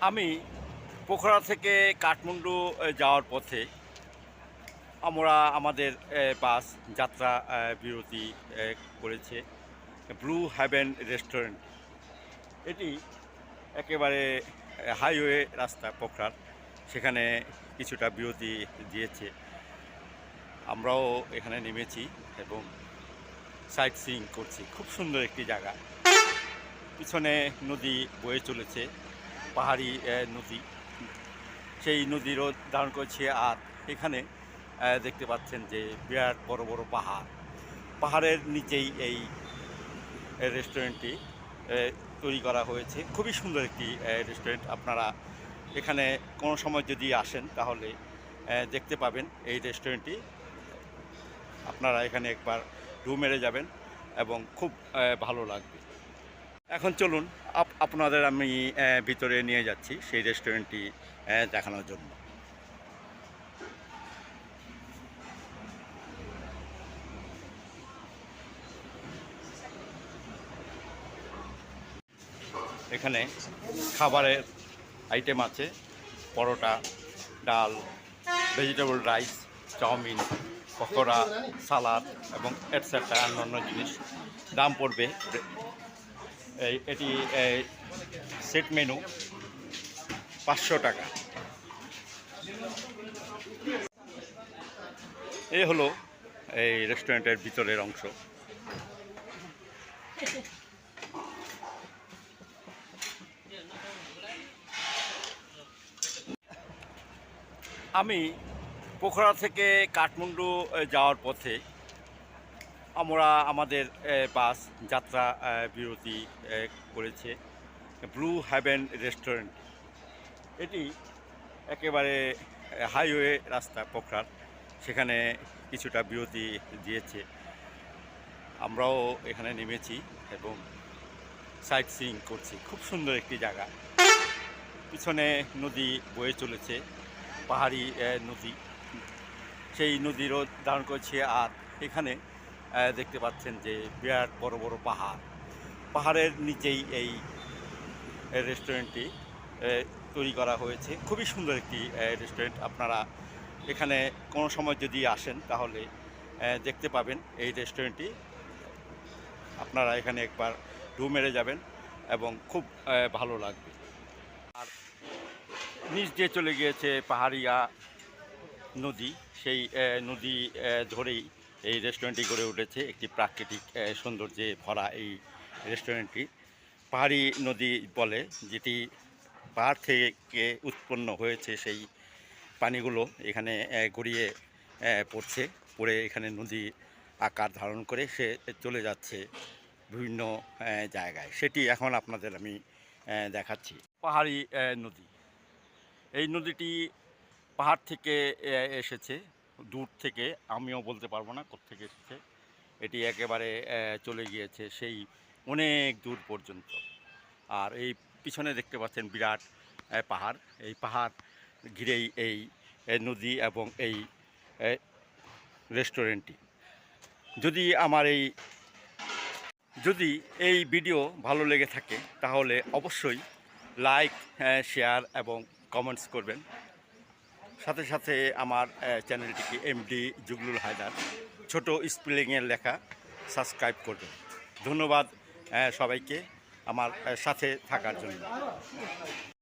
আমি পোখরা থেকে কাঠমান্ডু যাওয়ার পথে আমরা আমাদের বাস যাত্রা বিরতি করেছে ব্লু হেভেন রেস্টুরেন্ট। এটি একেবারে হাইওয়ে রাস্তা পোখরার, সেখানে কিছুটা বিরতি দিয়েছে। আমরাও এখানে নেমেছি এবং সাইট সিইং করছি। খুব সুন্দর একটি জায়গা, পিছনে নদী বয়ে চলেছে, পাহাড়ি নদী। সেই নদীরও ধারণ করেছে। আর এখানে দেখতে পাচ্ছেন যে বিরাট বড় বড় পাহাড়, পাহাড়ের নিচেই এই রেস্টুরেন্টটি তৈরি করা হয়েছে। খুবই সুন্দর একটি রেস্টুরেন্ট। আপনারা এখানে কোনো সময় যদি আসেন তাহলে দেখতে পাবেন এই রেস্টুরেন্টটি। আপনারা এখানে একবার রুম মেরে যাবেন এবং খুব ভালো লাগবে। এখন চলুন আপনাদের আমি ভিতরে নিয়ে যাচ্ছি সেই রেস্টুরেন্টটি দেখানোর জন্য। এখানে খাবারের আইটেম আছে, পরোটা, ডাল, ভেজিটেবল রাইস, চাউমিন, পকোড়া, সালাদ এবং এটসেট্রা অন্যান্য জিনিস। দাম পড়বে এটি সেট মেনু 500 টাকা। এই হলো এই রেস্টুরেন্টের ভিতরের অংশ। আমি পোখরা থেকে কাঠমান্ডু যাওয়ার পথে আমরা আমাদের বাস যাত্রা বিরতি করেছে ব্লু হেভেন রেস্টুরেন্ট। এটি একেবারে হাইওয়ে রাস্তা পোখরার, সেখানে কিছুটা বিরতি দিয়েছে। আমরাও এখানে নেমেছি এবং সাইট সিইং করছি। খুব সুন্দর একটি জায়গা, পিছনে নদী বয়ে চলেছে, পাহাড়ি নদী। সেই নদীরও ধারণ করেছে। আর এখানে দেখতে পাচ্ছেন যে বিরাট বড় বড় পাহাড়, পাহাড়ের নিচেই এই রেস্টুরেন্টটি তৈরি করা হয়েছে। খুবই সুন্দর একটি রেস্টুরেন্ট। আপনারা এখানে কোনো সময় যদি আসেন তাহলে দেখতে পাবেন এই রেস্টুরেন্টটি। আপনারা এখানে একবার রুম মেরে যাবেন এবং খুব ভালো লাগবে। আর নিচ দিয়ে চলে গিয়েছে পাহাড়িয়া নদী, সেই নদী ধরেই এই রেস্টুরেন্টটি গড়ে উঠেছে। একটি প্রাকৃতিক সৌন্দর্যে ভরা এই রেস্টুরেন্টটি পাহাড়ি নদী বলে, যেটি পাহাড় থেকে উৎপন্ন হয়েছে। সেই পানিগুলো এখানে গড়িয়ে পড়ছে, পড়ে এখানে নদী আকার ধারণ করে সে চলে যাচ্ছে বিভিন্ন জায়গায়। সেটি এখন আপনাদের আমি দেখাচ্ছি। পাহাড়ি নদী, এই নদীটি পাহাড় থেকে এসেছে, দূর থেকে, আমিও বলতে পারবো না কোত্থেকে এসেছে। এটি একেবারে চলে গিয়েছে সেই অনেক দূর পর্যন্ত। আর এই পিছনে দেখতে পাচ্ছেন বিরাট পাহাড়, এই পাহাড় ঘিরেই এই নদী এবং এই রেস্টুরেন্টটি। যদি এই ভিডিও ভালো লেগে থাকে তাহলে অবশ্যই লাইক, শেয়ার এবং কমেন্টস করবেন। সাথে সাথে আমার চ্যানেলটিকে এমডি জুগলুল হায়দার ছোট স্পেলিংয়ের লেখা সাবস্ক্রাইব করবেন। ধন্যবাদ সবাইকে আমার সাথে থাকার জন্য।